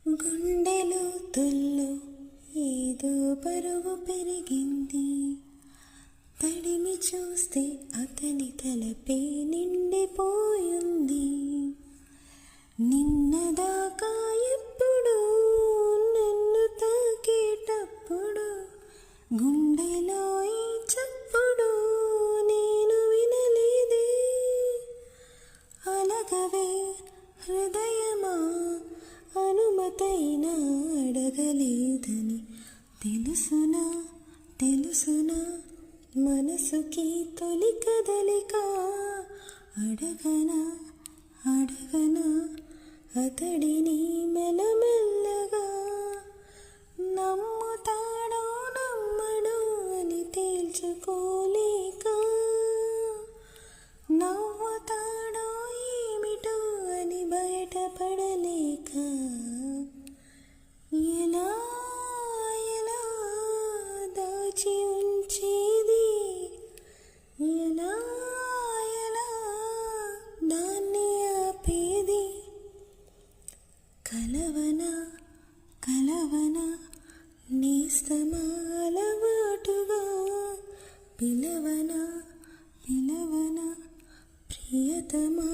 గుండెలో తుల్లో ఏదో పరుగు పెరిగింది. తడిమి చూస్తే అతని తలపే నిండిపోయింది. నిన్నదాకా ఎప్పుడు నన్ను తాకేటప్పుడు గుండెలో ఈ చప్పుడు నేను వినలేదే. అలగవే హృదయమా, అనుమతైనా అడగలేదని తెలుసునా తెలుసునా, మనసుకి తొలి కదలిక. అడగనా అడగనా అతడిని మెల్లమెల్లగా, నమ్ముతాడో నమ్మడో అని తేల్చుకోలేక, నవ్వుతాడో ఏమిటో అని బయటపడలేక, ఎలా ఎలా దాచి ఉంచేది, ఎలా ఎలా దాన్ని ఆపేది. కలవనా కలవనా నేస్తమా అలవాటుగా, పిలవనా పిలవనా ప్రియతమా.